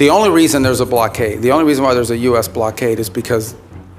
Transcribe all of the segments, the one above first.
The only reason there's a blockade, the only reason why there's a U.S. blockade is because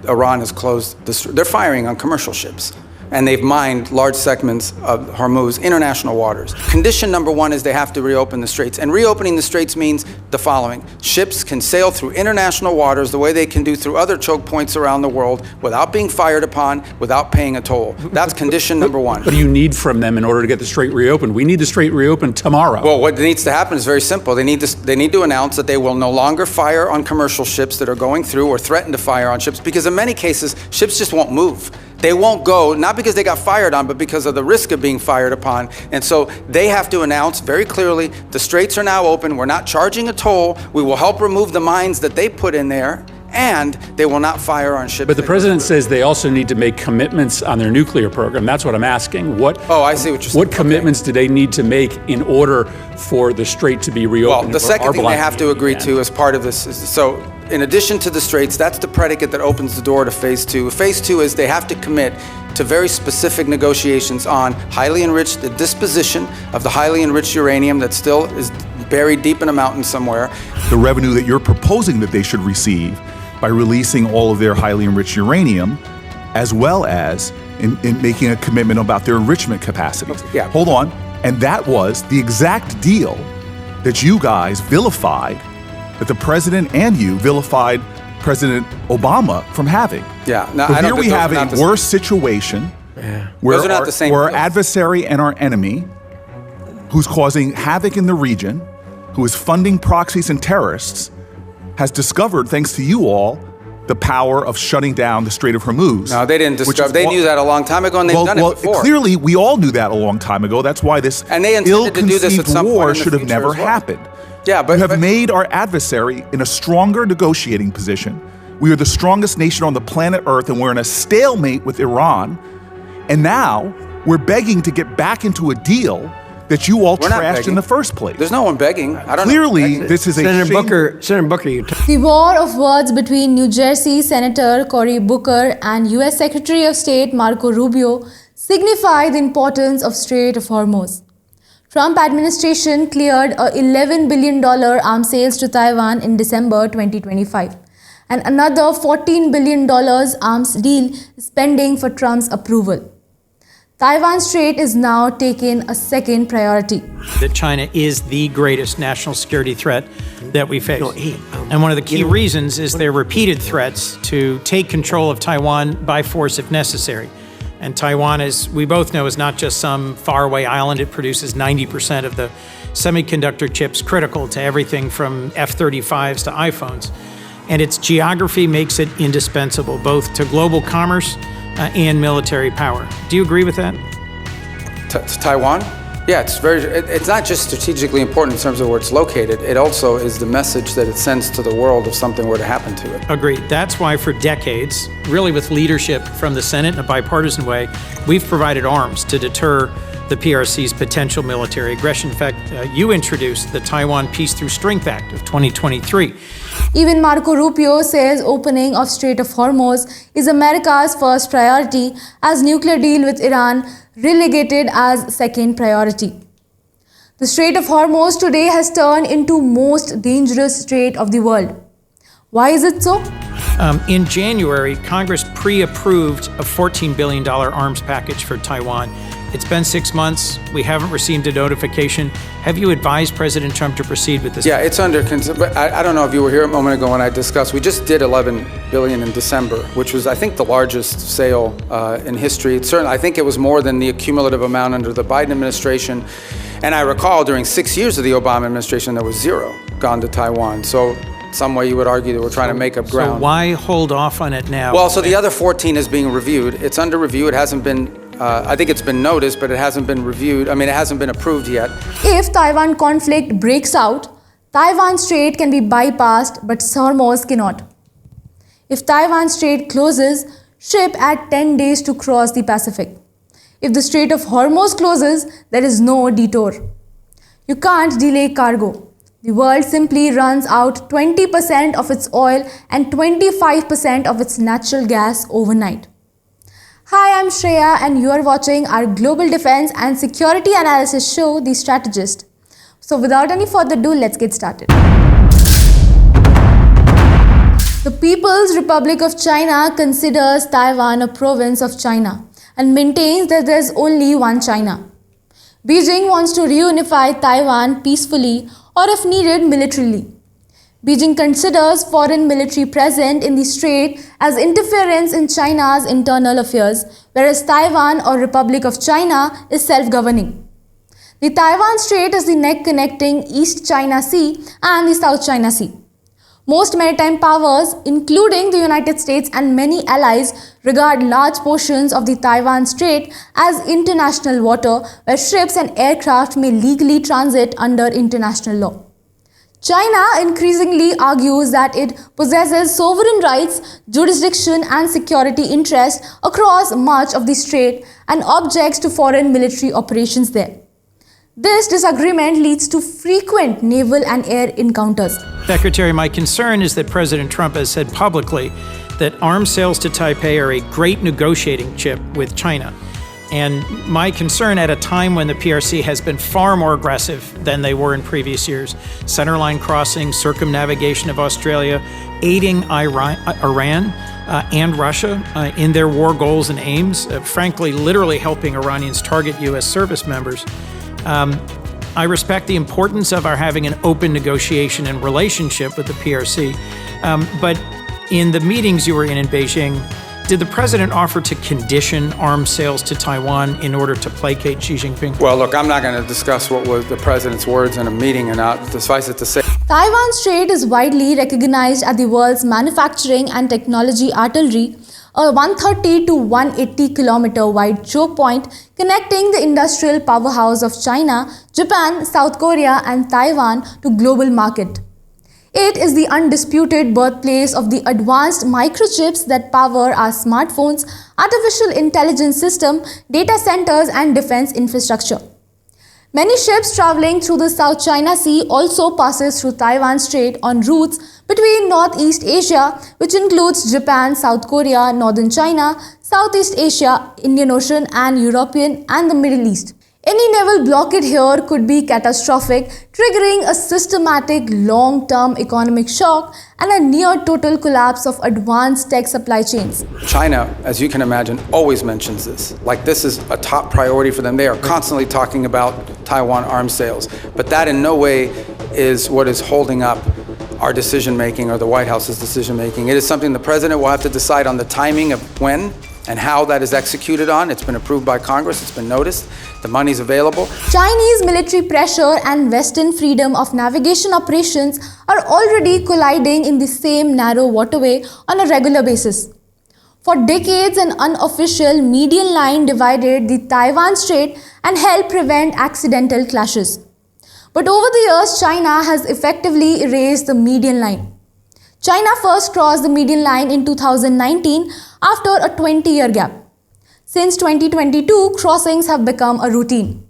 Iran has closed they're firing on commercial ships, and they've mined large segments of Hormuz, international waters. Condition number one is they have to reopen the straits. And reopening the straits means the following. Ships can sail through international waters the way they can do through other choke points around the world without being fired upon, without paying a toll. That's condition number one. What do you need from them in order to get the strait reopened? We need the strait reopened tomorrow. Well, what needs to happen is very simple. They need to announce that they will no longer fire on commercial ships that are going through or threaten to fire on ships, because in many cases, ships just won't move. They won't go, not because they got fired on, but because of the risk of being fired upon. And so they have to announce very clearly, the straits are now open, we're not charging a toll, we will help remove the mines that they put in there, and they will not fire on ships. But the president says they also need to make commitments on their nuclear program. That's what I'm asking. Oh, I see what you're saying. What commitments do they need to make in order for the strait to be reopened? Well, the second thing they have to agree to as part of this is, so in addition to the straits, that's the predicate that opens the door to phase two. Phase two is they have to commit to very specific negotiations on the disposition of the highly enriched uranium that still is buried deep in a mountain somewhere. The revenue that you're proposing that they should receive by releasing all of their highly enriched uranium, as well as in making a commitment about their enrichment capacities. Yeah. Hold on. And that was the exact deal that you guys vilified, that the president and you vilified President Obama from having. Yeah. No, so here we have a worse situation where our adversary and our enemy, who's causing havoc in the region, who is funding proxies and terrorists, has discovered, thanks to you all, the power of shutting down the Strait of Hormuz. No, they didn't discover. They knew that a long time ago, and they've done it before. Clearly, we all knew that a long time ago. That's why this ill-conceived war should have never happened. Yeah, but you have made our adversary in a stronger negotiating position. We are the strongest nation on the planet Earth, and we're in a stalemate with Iran. And now we're begging to get back into a deal that you all trashed in the first place. There's no one begging. I don't Clearly, know. this is a Senator Booker, The war of words between New Jersey Senator Cory Booker and U.S. Secretary of State Marco Rubio signify the importance of Strait of Hormuz. Trump administration cleared a $11 billion arms sales to Taiwan in December 2025. And another $14 billion arms deal is pending for Trump's approval. Taiwan Strait is now taking a second priority. That China is the greatest national security threat that we face. And one of the key reasons is their repeated threats to take control of Taiwan by force if necessary. And Taiwan, as we both know, is not just some faraway island. It produces 90% of the semiconductor chips critical to everything from F-35s to iPhones. And its geography makes it indispensable, both to global commerce and military power. Do you agree with that? Taiwan? Yeah, it's not just strategically important in terms of where it's located, it also is the message that it sends to the world if something were to happen to it. Agreed. That's why for decades, really with leadership from the Senate in a bipartisan way, we've provided arms to deter the PRC's potential military aggression. In fact, you introduced the Taiwan Peace Through Strength Act of 2023. Even Marco Rubio says opening of Strait of Hormuz is America's first priority, as nuclear deal with Iran relegated as second priority. The Strait of Hormuz today has turned into most dangerous strait of the world. Why is it so? In January, Congress pre-approved a $14 billion arms package for Taiwan. It's been 6 months. We haven't received a notification. Have you advised President Trump to proceed with this? Yeah, it's under consideration. But I don't know if you were here a moment ago when I discussed. We just did $11 billion in December, which was, I think, the largest sale in history. I think it was more than the cumulative amount under the Biden administration. And I recall during 6 years of the Obama administration, there was zero gone to Taiwan. So some way you would argue that we're trying to make up ground. So why hold off on it now? Well, so the other 14 is being reviewed. It's under review. It hasn't been, I think it's been noticed, but it hasn't been reviewed. I mean, it hasn't been approved yet. If Taiwan conflict breaks out, Taiwan Strait can be bypassed, but Hormuz cannot. If Taiwan Strait closes, ship add 10 days to cross the Pacific. If the Strait of Hormuz closes, there is no detour. You can't delay cargo. The world simply runs out 20% of its oil and 25% of its natural gas overnight. Hi, I'm Shreya and you are watching our global defense and security analysis show, The Strategist. So without any further ado, let's get started. People's Republic of China considers Taiwan a province of China and maintains that there's only one China. Beijing wants to reunify Taiwan peacefully or, if needed, militarily. Beijing considers foreign military presence in the strait as interference in China's internal affairs, whereas Taiwan or Republic of China is self-governing. The Taiwan Strait is the neck connecting East China Sea and the South China Sea. Most maritime powers, including the United States and many allies, regard large portions of the Taiwan Strait as international water where ships and aircraft may legally transit under international law. China increasingly argues that it possesses sovereign rights, jurisdiction and security interests across much of the strait and objects to foreign military operations there. This disagreement leads to frequent naval and air encounters. Secretary, my concern is that President Trump has said publicly that arms sales to Taipei are a great negotiating chip with China. And my concern at a time when the PRC has been far more aggressive than they were in previous years, centerline crossing, circumnavigation of Australia, aiding Iran and Russia in their war goals and aims, frankly, literally helping Iranians target U.S. service members. I respect the importance of our having an open negotiation and relationship with the PRC, but in the meetings you were in Beijing, did the president offer to condition arms sales to Taiwan in order to placate Xi Jinping? Well, look, I'm not going to discuss what was the president's words in a meeting, and suffice it to say. Taiwan Strait is widely recognized as the world's manufacturing and technology artery, a 130 to 180 kilometer wide choke point connecting the industrial powerhouse of China, Japan, South Korea and Taiwan to global market. It is the undisputed birthplace of the advanced microchips that power our smartphones, artificial intelligence system, data centers and defense infrastructure. Many ships traveling through the South China Sea also passes through Taiwan Strait on routes between Northeast Asia, which includes Japan, South Korea, Northern China, Southeast Asia, Indian Ocean and European and the Middle East. Any naval blockade here could be catastrophic, triggering a systematic long-term economic shock and a near-total collapse of advanced tech supply chains. China, as you can imagine, always mentions this. Like this is a top priority for them. They are constantly talking about Taiwan arms sales. But that in no way is what is holding up our decision-making or the White House's decision-making. It is something the president will have to decide on the timing of when and how that is executed on. It's been approved by Congress, it's been noticed, the money's available. Chinese military pressure and Western freedom of navigation operations are already colliding in the same narrow waterway on a regular basis. For decades, an unofficial median line divided the Taiwan Strait and helped prevent accidental clashes. But over the years, China has effectively erased the median line. China first crossed the median line in 2019 after a 20-year gap. Since 2022, crossings have become a routine.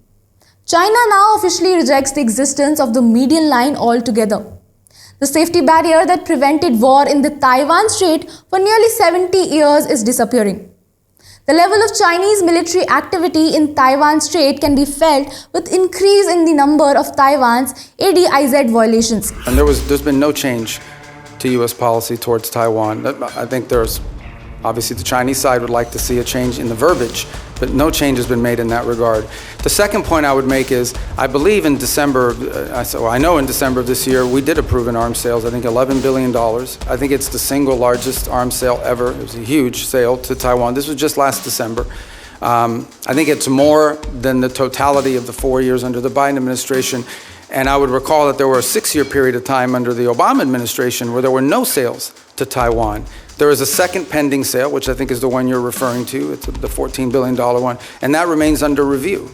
China now officially rejects the existence of the median line altogether. The safety barrier that prevented war in the Taiwan Strait for nearly 70 years is disappearing. The level of Chinese military activity in Taiwan Strait can be felt with increase in the number of Taiwan's ADIZ violations. And there's been no change to U.S. policy towards Taiwan. I think there's, obviously the Chinese side would like to see a change in the verbiage, but no change has been made in that regard. The second point I would make is, I believe in December, I know in December of this year, we did approve an arms sales, I think $11 billion. I think it's the single largest arms sale ever. It was a huge sale to Taiwan. This was just last December. I think it's more than the totality of the 4 years under the Biden administration. And I would recall that there were a 6-year period of time under the Obama administration where there were no sales to Taiwan. There is a second pending sale, which I think is the one you're referring to. It's the $14 billion one, and that remains under review.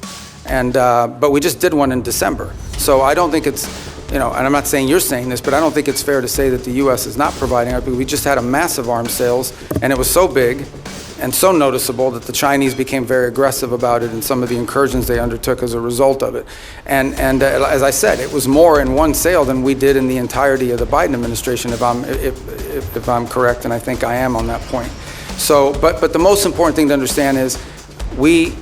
And but we just did one in December. So I don't think it's, and I'm not saying you're saying this, but I don't think it's fair to say that the U.S. is not providing it. We just had a massive arms sales, and it was so big and so noticeable that the Chinese became very aggressive about it in some of the incursions they undertook as a result of it. And as I said, it was more in one sale than we did in the entirety of the Biden administration, if I'm correct, and I think I am on that point. So, but the most important thing to understand is we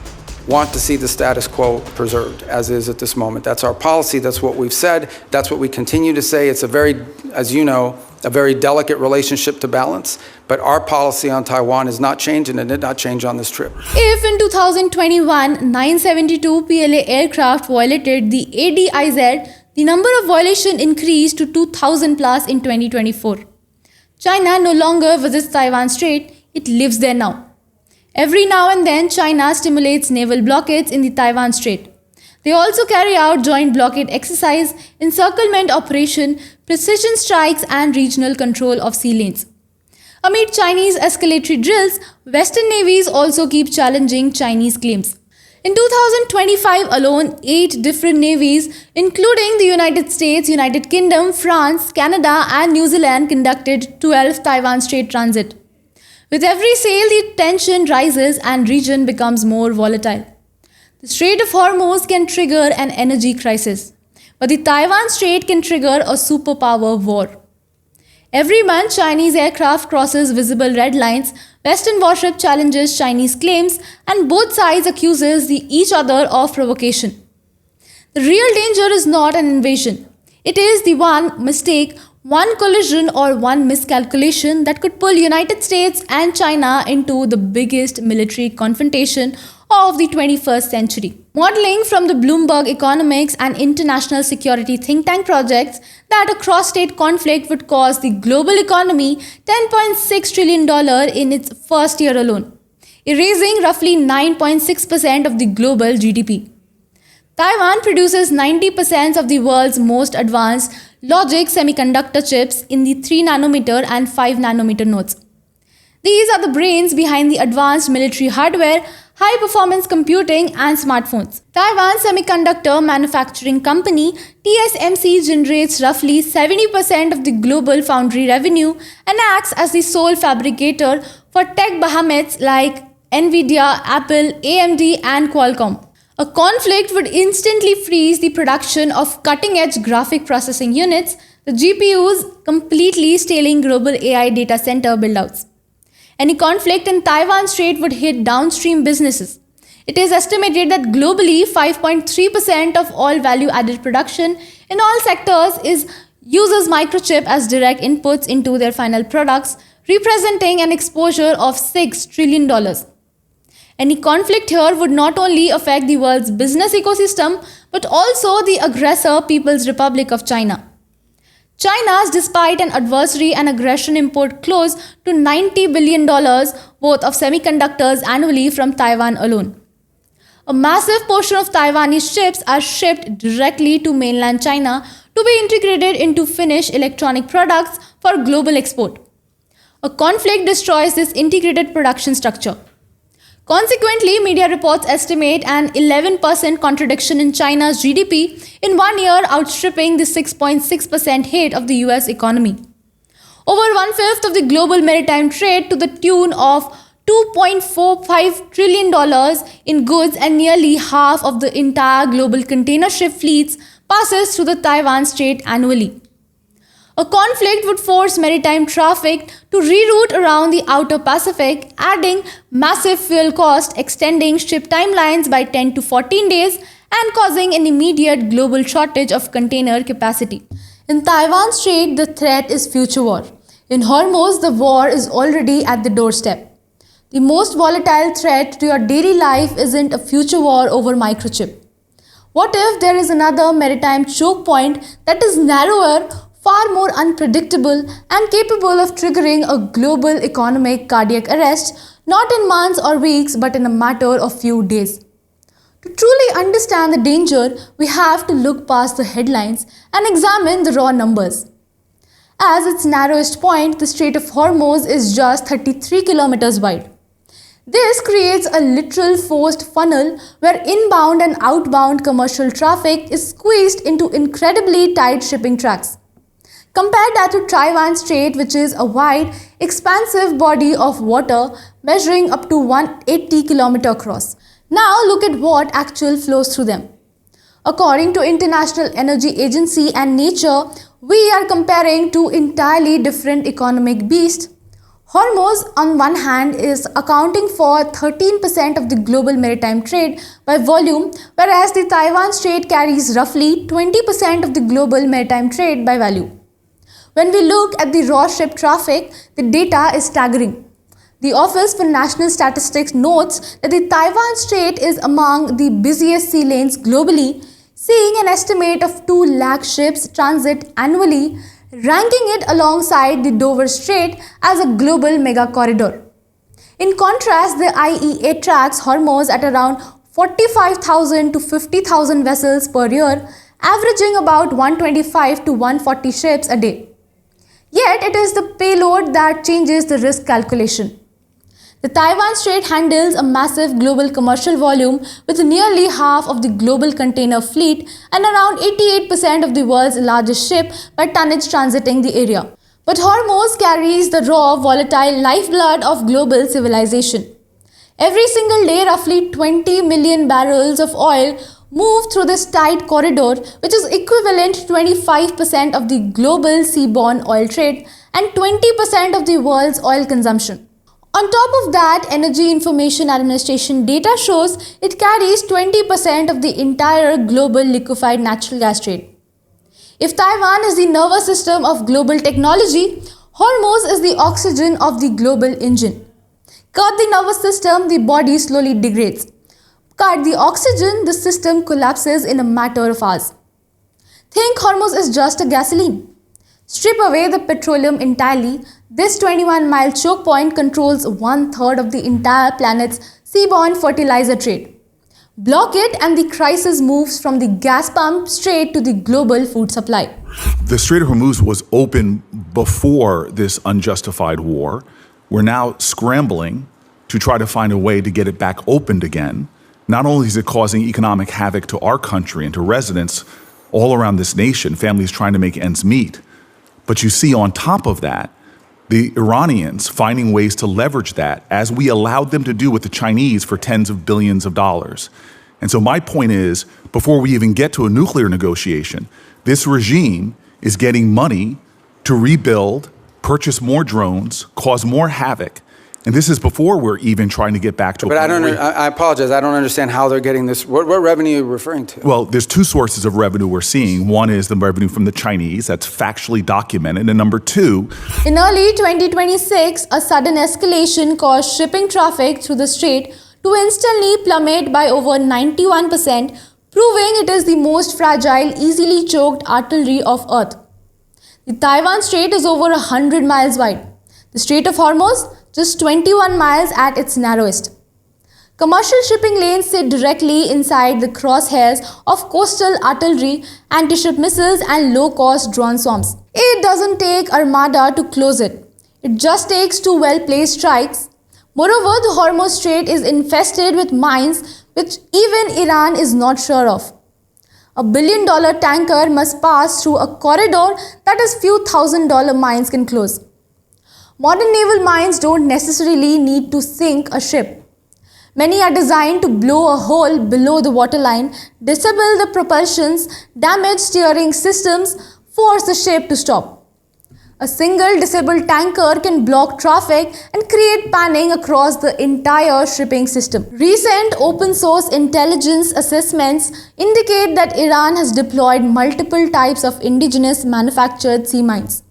want to see the status quo preserved as is at this moment. That's our policy, that's what we've said, that's what we continue to say. It's a very, as you know, a very delicate relationship to balance. But our policy on Taiwan is not changing and did not change on this trip. If in 2021, 972 PLA aircraft violated the ADIZ, the number of violations increased to 2,000 plus in 2024. China no longer visits Taiwan Strait, it lives there now. Every now and then, China stimulates naval blockades in the Taiwan Strait. They also carry out joint blockade exercise, encirclement operation, precision strikes, and regional control of sea lanes. Amid Chinese escalatory drills, Western navies also keep challenging Chinese claims. In 2025 alone, 8 different navies, including the United States, United Kingdom, France, Canada, and New Zealand, conducted 12 Taiwan Strait transit. With every sail, the tension rises and region becomes more volatile. The Strait of Hormuz can trigger an energy crisis, but the Taiwan Strait can trigger a superpower war. Every month, Chinese aircraft crosses visible red lines, Western warship challenges Chinese claims, and both sides accuses each other of provocation. The real danger is not an invasion. It is the one mistake, one collision or one miscalculation that could pull United States and China into the biggest military confrontation of the 21st century. Modeling from the Bloomberg Economics and International Security think tank projects that a cross-state conflict would cost the global economy $10.6 trillion in its first year alone, erasing roughly 9.6% of the global GDP. Taiwan produces 90% of the world's most advanced logic semiconductor chips in the 3 nanometer and 5 nanometer nodes. These are the brains behind the advanced military hardware, high-performance computing, and smartphones. Taiwan Semiconductor Manufacturing Company (TSMC) generates roughly 70% of the global foundry revenue and acts as the sole fabricator for tech behemoths like Nvidia, Apple, AMD, and Qualcomm. A conflict would instantly freeze the production of cutting-edge graphic processing units, the GPUs, completely stalling global AI data center buildouts. Any conflict in Taiwan Strait would hit downstream businesses. It is estimated that globally 5.3% of all value-added production in all sectors uses microchip as direct inputs into their final products, representing an exposure of $6 trillion. Any conflict here would not only affect the world's business ecosystem, but also the aggressor People's Republic of China. China's, despite an adversary and aggression, import close to $90 billion worth of semiconductors annually from Taiwan alone. A massive portion of Taiwanese chips are shipped directly to mainland China to be integrated into finished electronic products for global export. A conflict destroys this integrated production structure. Consequently, media reports estimate an 11% contraction in China's GDP in 1 year, outstripping the 6.6% hit of the US economy. Over 1/5 of the global maritime trade, to the tune of $2.45 trillion in goods, and nearly half of the entire global container ship fleets passes through the Taiwan Strait annually. A conflict would force maritime traffic to reroute around the outer Pacific, adding massive fuel costs, extending ship timelines by 10 to 14 days, and causing an immediate global shortage of container capacity. In Taiwan Strait, the threat is future war. In Hormuz, the war is already at the doorstep. The most volatile threat to your daily life isn't a future war over microchip. What if there is another maritime choke point that is narrower, far more unpredictable, and capable of triggering a global economic cardiac arrest, not in months or weeks, but in a matter of few days? To truly understand the danger, we have to look past the headlines and examine the raw numbers. As its narrowest point, the Strait of Hormuz is just 33 kilometers wide. This creates a literal forced funnel where inbound and outbound commercial traffic is squeezed into incredibly tight shipping tracks. Compare that to Taiwan Strait, which is a wide, expansive body of water measuring up to 180 km across. Now look at what actually flows through them. According to International Energy Agency and Nature, we are comparing two entirely different economic beasts. Hormuz, on one hand, is accounting for 13% of the global maritime trade by volume, whereas the Taiwan Strait carries roughly 20% of the global maritime trade by value. When we look at the raw ship traffic, the data is staggering. The Office for National Statistics notes that the Taiwan Strait is among the busiest sea lanes globally, seeing an estimate of 2 lakh ships transit annually, ranking it alongside the Dover Strait as a global mega corridor. In contrast, the IEA tracks Hormuz at around 45,000 to 50,000 vessels per year, averaging about 125 to 140 ships a day. Yet, it is the payload that changes the risk calculation. The Taiwan Strait handles a massive global commercial volume with nearly half of the global container fleet and around 88% of the world's largest ship by tonnage transiting the area. But Hormuz carries the raw, volatile lifeblood of global civilization. Every single day, roughly 20 million barrels of oil move through this tight corridor, which is equivalent to 25% of the global seaborne oil trade and 20% of the world's oil consumption. On top of that, Energy Information Administration data shows it carries 20% of the entire global liquefied natural gas trade. If Taiwan is the nervous system of global technology, Hormuz is the oxygen of the global engine. Cut the nervous system, the body slowly degrades. Cut the oxygen, the system collapses in a matter of hours. Think Hormuz is just a gasoline. Strip away the petroleum entirely, this 21-mile choke point controls 1/3 of the entire planet's seaborne fertilizer trade. Block it and the crisis moves from the gas pump straight to the global food supply. The Strait of Hormuz was open before this unjustified war. We're now scrambling to try to find a way to get it back opened again. Not only is it causing economic havoc to our country and to residents all around this nation, families trying to make ends meet, but you see on top of that, the Iranians finding ways to leverage that as we allowed them to do with the Chinese for tens of billions of dollars. And so my point is, before we even get to a nuclear negotiation, this regime is getting money to rebuild, purchase more drones, cause more havoc. And this is before we're even trying to get back to. But I apologize. I don't understand how they're getting this. What revenue are you referring to? Well, there's 2 sources of revenue we're seeing. One is the revenue from the Chinese. That's factually documented. And number 2. In early 2026, a sudden escalation caused shipping traffic through the strait to instantly plummet by over 91%, proving it is the most fragile, easily choked artery of Earth. The Taiwan Strait is over 100 miles wide. The Strait of Hormuz, just 21 miles at its narrowest. Commercial shipping lanes sit directly inside the crosshairs of coastal artillery, anti-ship missiles and low-cost drone swarms. It doesn't take armada to close it. It just takes 2 well-placed strikes. Moreover, the Hormuz Strait is infested with mines which even Iran is not sure of. A $1 billion tanker must pass through a corridor that is few $1,000 mines can close. Modern naval mines don't necessarily need to sink a ship. Many are designed to blow a hole below the waterline, disable the propulsions, damage steering systems, force the ship to stop. A single disabled tanker can block traffic and create panic across the entire shipping system. Recent open source intelligence assessments indicate that Iran has deployed multiple types of indigenous manufactured sea mines.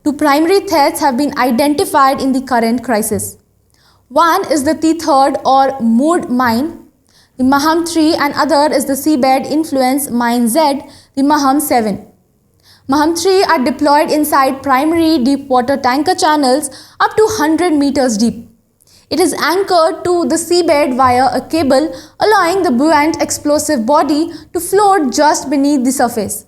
2 primary threats have been identified in the current crisis. One is the T3 or Mood mine, the Maham 3, and other is the seabed influence mine Z, the Maham 7. Maham 3 are deployed inside primary deep water tanker channels up to 100 meters deep. It is anchored to the seabed via a cable, allowing the buoyant explosive body to float just beneath the surface.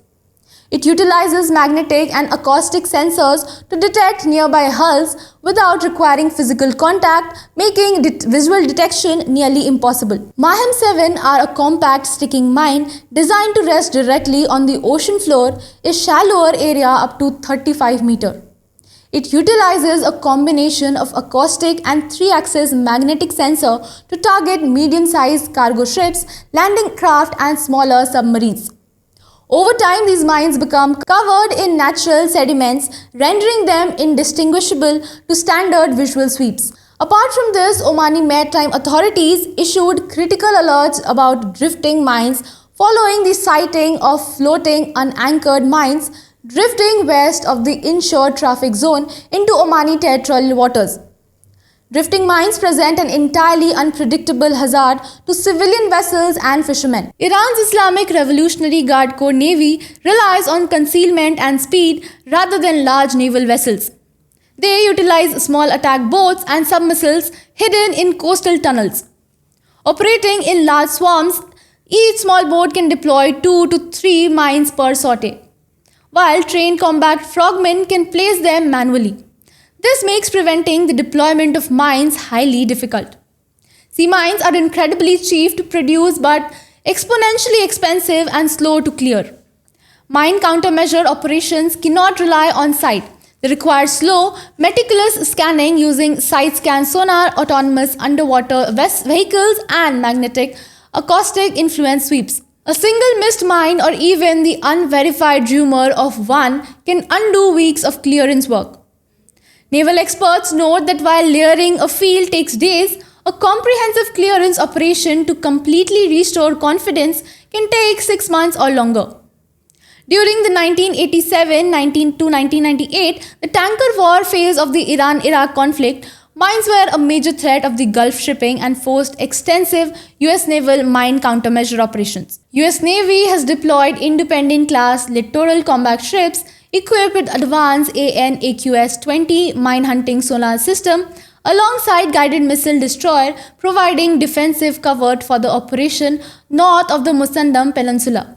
It utilizes magnetic and acoustic sensors to detect nearby hulls without requiring physical contact, making visual detection nearly impossible. Maham 7 are a compact sticking mine designed to rest directly on the ocean floor, a shallower area up to 35 meters. It utilizes a combination of acoustic and 3-axis magnetic sensor to target medium-sized cargo ships, landing craft and smaller submarines. Over time, these mines become covered in natural sediments, rendering them indistinguishable to standard visual sweeps. Apart from this, Omani maritime authorities issued critical alerts about drifting mines following the sighting of floating unanchored mines drifting west of the inshore traffic zone into Omani territorial waters. Drifting mines present an entirely unpredictable hazard to civilian vessels and fishermen. Iran's Islamic Revolutionary Guard Corps Navy relies on concealment and speed rather than large naval vessels. They utilize small attack boats and submissiles hidden in coastal tunnels. Operating in large swarms, each small boat can deploy 2 to 3 mines per sortie, while trained combat frogmen can place them manually. This makes preventing the deployment of mines highly difficult. Sea mines are incredibly cheap to produce but exponentially expensive and slow to clear. Mine countermeasure operations cannot rely on sight. They require slow, meticulous scanning using side-scan sonar, autonomous underwater vehicles, and magnetic acoustic influence sweeps. A single missed mine or even the unverified rumor of one can undo weeks of clearance work. Naval experts note that while layering a field takes days, a comprehensive clearance operation to completely restore confidence can take 6 months or longer. During the 1987 to 1998, the tanker war phase of the Iran-Iraq conflict, mines were a major threat of the Gulf shipping and forced extensive US naval mine countermeasure operations. US Navy has deployed independent-class littoral combat ships equipped with advanced AN/AQS-20 mine hunting sonar system alongside guided missile destroyer, providing defensive cover for the operation north of the Musandam Peninsula.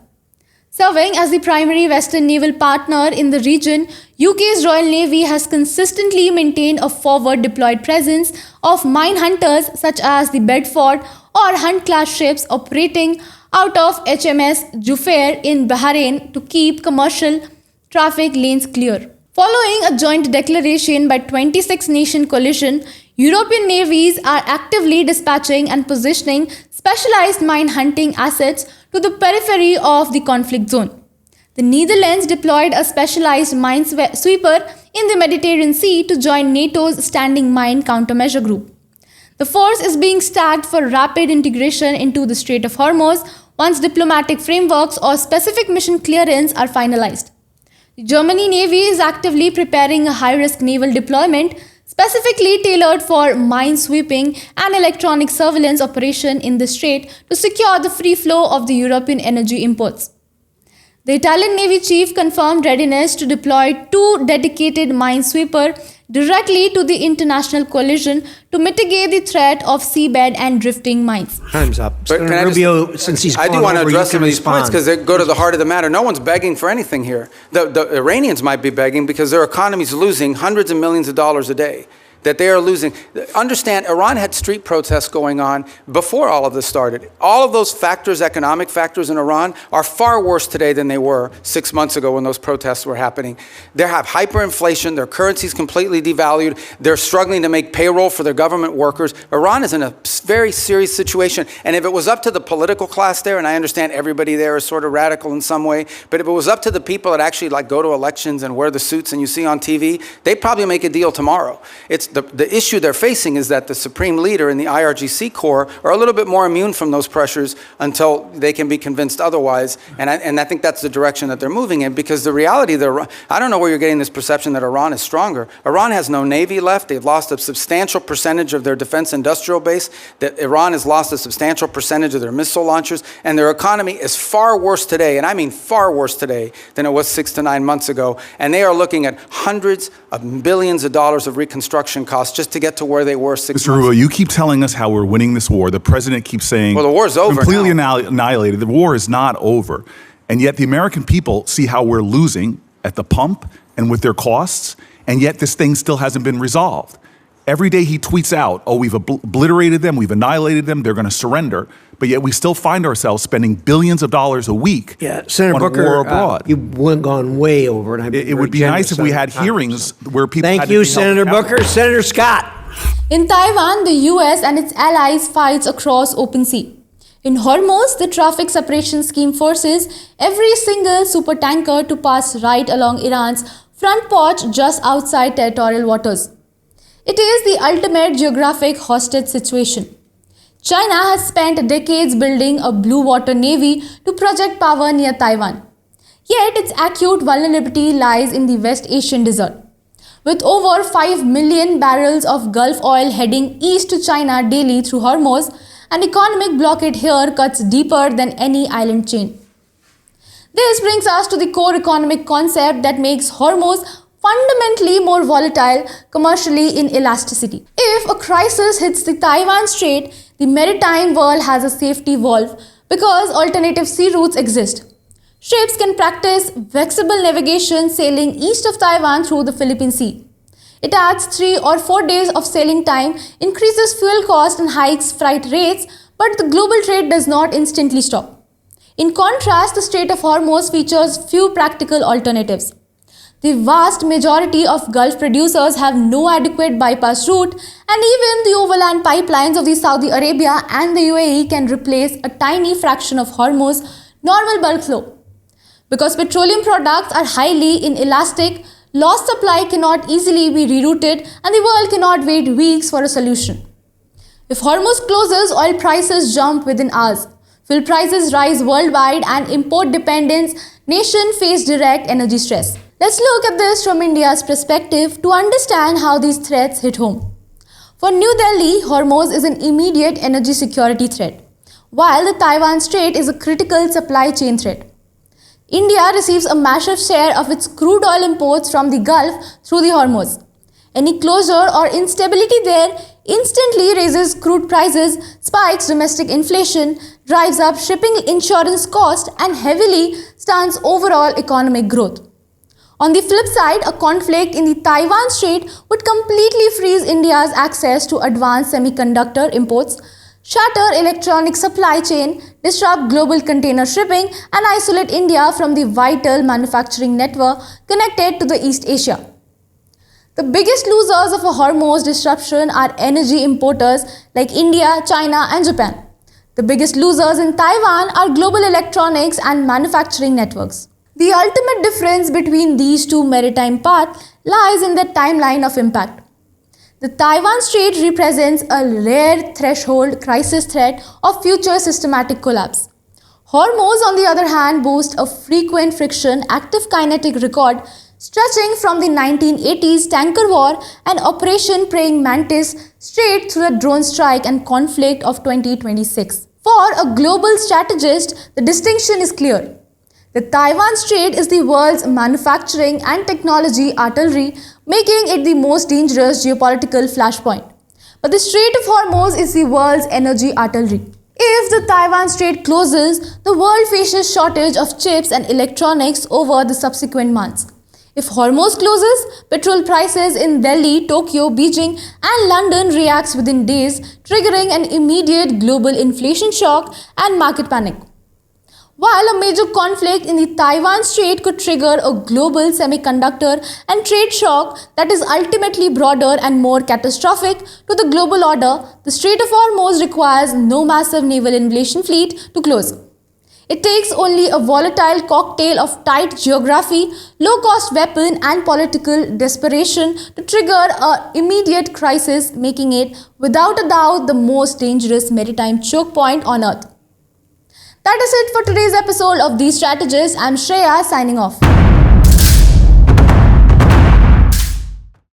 Serving as the primary Western naval partner in the region, UK's Royal Navy has consistently maintained a forward deployed presence of mine hunters such as the Bedford or Hunt-class ships operating out of HMS Jufair in Bahrain to keep commercial traffic lanes clear. Following a joint declaration by 26-nation coalition, European navies are actively dispatching and positioning specialized mine hunting assets to the periphery of the conflict zone. The Netherlands deployed a specialized mine sweeper in the Mediterranean Sea to join NATO's standing mine countermeasure group. The force is being stacked for rapid integration into the Strait of Hormuz once diplomatic frameworks or specific mission clearance are finalized. The Germany Navy is actively preparing a high-risk naval deployment specifically tailored for mine sweeping and electronic surveillance operation in the strait to secure the free flow of the European energy imports. The Italian Navy chief confirmed readiness to deploy 2 dedicated mine sweepers directly to the international coalition to mitigate the threat of seabed and drifting mines. Time's up. But Senator Rubio, since he's I do gone want to over, address you some can of these points respond. because they go to the heart of the matter. No one's begging for anything here. The Iranians might be begging because their economy is losing hundreds of millions of dollars a day. That they are losing. Understand, Iran had street protests going on before all of this started. All of those factors, economic factors in Iran, are far worse today than they were 6 months ago when those protests were happening. They have hyperinflation, their currency is completely devalued, they're struggling to make payroll for their government workers. Iran is in a very serious situation, and if it was up to the political class there, and I understand everybody there is sort of radical in some way, but if it was up to the people that actually like go to elections and wear the suits and you see on TV, they'd probably make a deal tomorrow. It's the issue they're facing is that the supreme leader and the IRGC Corps are a little bit more immune from those pressures until they can be convinced otherwise. And I think that's the direction that they're moving in, because the reality, I don't know where you're getting this perception that Iran is stronger. Iran has no navy left. They've lost a substantial percentage of their defense industrial base. That Iran has lost a substantial percentage of their missile launchers. And their economy is far worse today, and I mean far worse today, than it was 6 to 9 months ago. And they are looking at hundreds of billions of dollars of reconstruction costs just to get to where they were 6 months Mr. Rubio, you keep telling us how we're winning this war. The president keeps saying, well, the war's over completely now. Annihilated. The war is not over. And yet the American people see how we're losing at the pump and with their costs, and yet this thing still hasn't been resolved. Every day he tweets out, oh, we've obliterated them, we've annihilated them, they're going to surrender. But yet we still find ourselves spending billions of dollars a week Senator on Booker, a war abroad. you've gone way over. And It would be nice if we had hearings where people Thank had to you, be held Senator accountable. Booker. Senator Scott. In Taiwan, the US and its allies fights across open sea. In Hormuz, the traffic separation scheme forces every single supertanker to pass right along Iran's front porch just outside territorial waters. It is the ultimate geographic hostage situation. China has spent decades building a blue water navy to project power near Taiwan. Yet its acute vulnerability lies in the West Asian desert. With over 5 million barrels of Gulf oil heading east to China daily through Hormuz, an economic blockade here cuts deeper than any island chain. This brings us to the core economic concept that makes Hormuz fundamentally more volatile commercially in elasticity. If a crisis hits the Taiwan Strait, the maritime world has a safety valve because alternative sea routes exist. Ships can practice flexible navigation sailing east of Taiwan through the Philippine Sea. It adds 3 or 4 days of sailing time, increases fuel cost and hikes freight rates, but the global trade does not instantly stop. In contrast, the Strait of Hormuz features few practical alternatives. The vast majority of Gulf producers have no adequate bypass route, and even the overland pipelines of the Saudi Arabia and the UAE can replace a tiny fraction of Hormuz's normal bulk flow. Because petroleum products are highly inelastic, lost supply cannot easily be rerouted and the world cannot wait weeks for a solution. If Hormuz closes, oil prices jump within hours. Fuel prices rise worldwide and import-dependent nations face direct energy stress. Let's look at this from India's perspective to understand how these threats hit home. For New Delhi, Hormuz is an immediate energy security threat, while the Taiwan Strait is a critical supply chain threat. India receives a massive share of its crude oil imports from the Gulf through the Hormuz. Any closure or instability there instantly raises crude prices, spikes domestic inflation, drives up shipping insurance costs, and heavily stunts overall economic growth. On the flip side, a conflict in the Taiwan Strait would completely freeze India's access to advanced semiconductor imports, shatter electronic supply chain, disrupt global container shipping, and isolate India from the vital manufacturing network connected to the East Asia. The biggest losers of a Hormuz disruption are energy importers like India, China, and Japan. The biggest losers in Taiwan are global electronics and manufacturing networks. The ultimate difference between these two maritime paths lies in the timeline of impact. The Taiwan Strait represents a rare threshold crisis threat of future systematic collapse. Hormuz, on the other hand, boasts a frequent friction active kinetic record stretching from the 1980s tanker war and Operation Praying Mantis straight through the drone strike and conflict of 2026. For a global strategist, the distinction is clear. The Taiwan Strait is the world's manufacturing and technology artillery, making it the most dangerous geopolitical flashpoint. But the Strait of Hormuz is the world's energy artillery. If the Taiwan Strait closes, the world faces shortage of chips and electronics over the subsequent months. If Hormuz closes, petrol prices in Delhi, Tokyo, Beijing, and London reacts within days, triggering an immediate global inflation shock and market panic. While a major conflict in the Taiwan Strait could trigger a global semiconductor and trade shock that is ultimately broader and more catastrophic to the global order, the Strait of Hormuz requires no massive naval invasion fleet to close. It takes only a volatile cocktail of tight geography, low-cost weapon, and political desperation to trigger an immediate crisis, making it, without a doubt, the most dangerous maritime choke point on Earth. That is it for today's episode of The Strategist. I'm Shreya signing off.